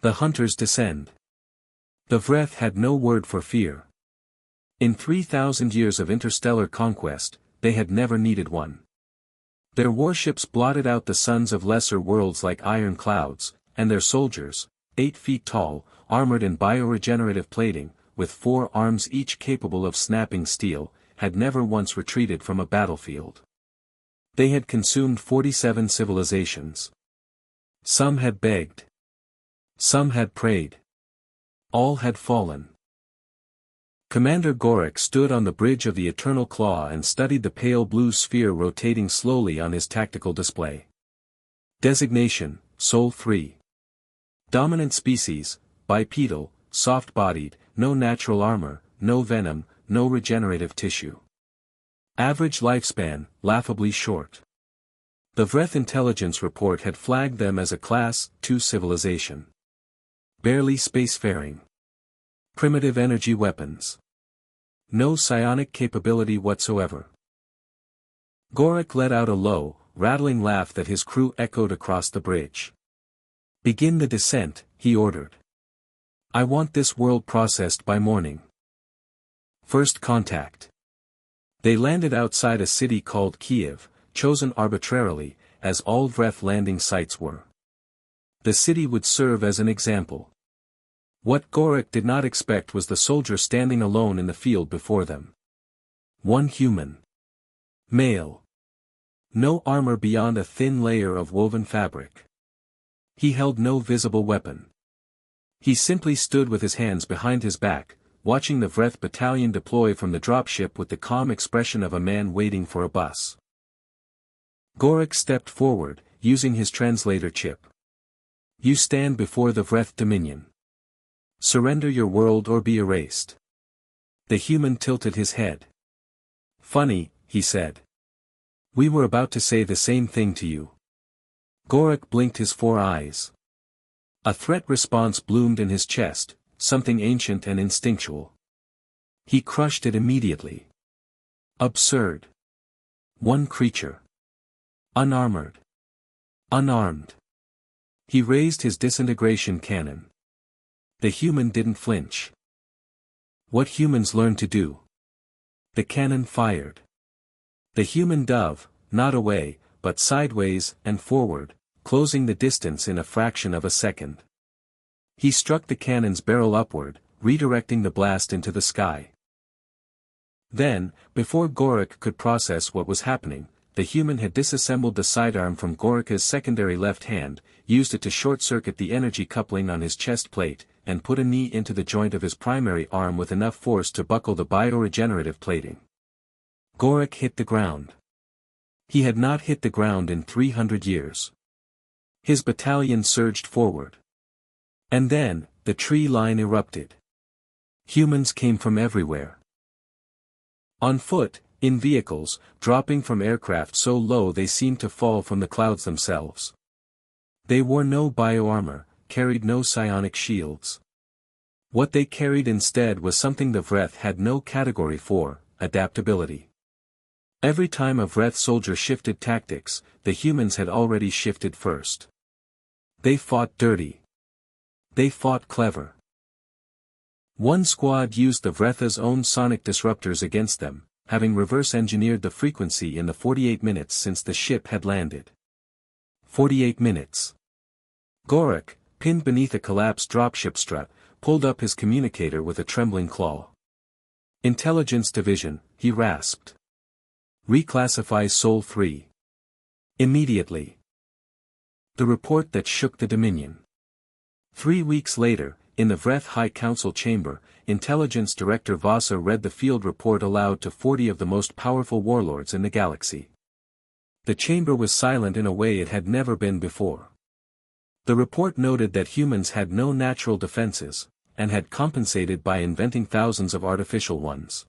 The hunters descend. The Vreth had no word for fear. In 3,000 years of interstellar conquest, they had never needed one. Their warships blotted out the suns of lesser worlds like iron clouds, and their soldiers, 8 feet tall, armored in bioregenerative plating, with 4 arms each capable of snapping steel, had never once retreated from a battlefield. They had consumed 47 civilizations. Some had begged. Some had prayed. All had fallen. Commander Gorik stood on the bridge of the Eternal Claw and studied the pale blue sphere rotating slowly on his tactical display. Designation, Sol 3. Dominant species, bipedal, soft-bodied, no natural armor, no venom, no regenerative tissue. Average lifespan, laughably short. The Vreth intelligence report had flagged them as a Class 2 civilization. Barely spacefaring. Primitive energy weapons. No psionic capability whatsoever. Gorik let out a low, rattling laugh that his crew echoed across the bridge. "Begin the descent," he ordered. "I want this world processed by morning." First contact. They landed outside a city called Kiev, chosen arbitrarily, as all Vreth landing sites were. The city would serve as an example. What Gorik did not expect was the soldier standing alone in the field before them. One human. Male. No armor beyond a thin layer of woven fabric. He held no visible weapon. He simply stood with his hands behind his back, watching the Vreth battalion deploy from the dropship with the calm expression of a man waiting for a bus. Gorik stepped forward, using his translator chip. "You stand before the Vreth Dominion. Surrender your world or be erased." The human tilted his head. "Funny," he said. "We were about to say the same thing to you." Gorik blinked his 4 eyes. A threat response bloomed in his chest, something ancient and instinctual. He crushed it immediately. Absurd. One creature. Unarmored. Unarmed. He raised his disintegration cannon. The human didn't flinch. What humans learn to do. The cannon fired. The human dove, not away, but sideways and forward, closing the distance in a fraction of a second. He struck the cannon's barrel upward, redirecting the blast into the sky. Then, before Gorik could process what was happening, the human had disassembled the sidearm from Gorik's secondary left hand, used it to short-circuit the energy coupling on his chest plate, and put a knee into the joint of his primary arm with enough force to buckle the bioregenerative plating. Gorik hit the ground. He had not hit the ground in 300 years. His battalion surged forward. And then, the tree line erupted. Humans came from everywhere. On foot, in vehicles, dropping from aircraft so low they seemed to fall from the clouds themselves. They wore no bioarmor, carried no psionic shields. What they carried instead was something the Vreth had no category for: adaptability. Every time a Vreth soldier shifted tactics, the humans had already shifted first. They fought dirty. They fought clever. One squad used the Vretha's own sonic disruptors against them, having reverse-engineered the frequency in the 48 minutes since the ship had landed. 48 minutes. Gorik, pinned beneath a collapsed dropship strut, pulled up his communicator with a trembling claw. "Intelligence Division," he rasped. "Reclassify Sol 3. Immediately." The report that shook the Dominion. 3 weeks later, in the Vreth High Council chamber, Intelligence Director Vasa read the field report aloud to 40 of the most powerful warlords in the galaxy. The chamber was silent in a way it had never been before. The report noted that humans had no natural defenses, and had compensated by inventing thousands of artificial ones.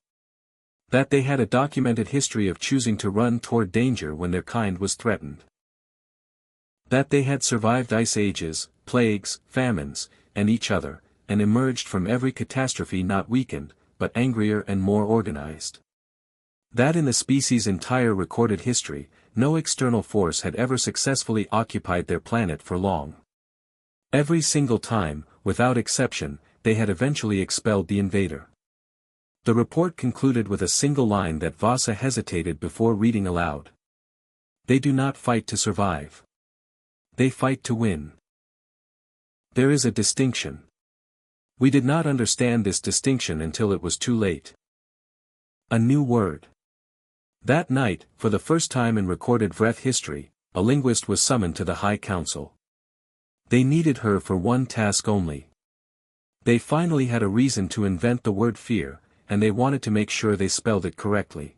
That they had a documented history of choosing to run toward danger when their kind was threatened. That they had survived ice ages, plagues, famines, and each other, and emerged from every catastrophe not weakened, but angrier and more organized. That in the species' entire recorded history, no external force had ever successfully occupied their planet for long. Every single time, without exception, they had eventually expelled the invader. The report concluded with a single line that Vasa hesitated before reading aloud. They do not fight to survive. They fight to win. There is a distinction. We did not understand this distinction until it was too late. A new word. That night, for the first time in recorded Vreth history, a linguist was summoned to the High Council. They needed her for one task only. They finally had a reason to invent the word fear, and they wanted to make sure they spelled it correctly.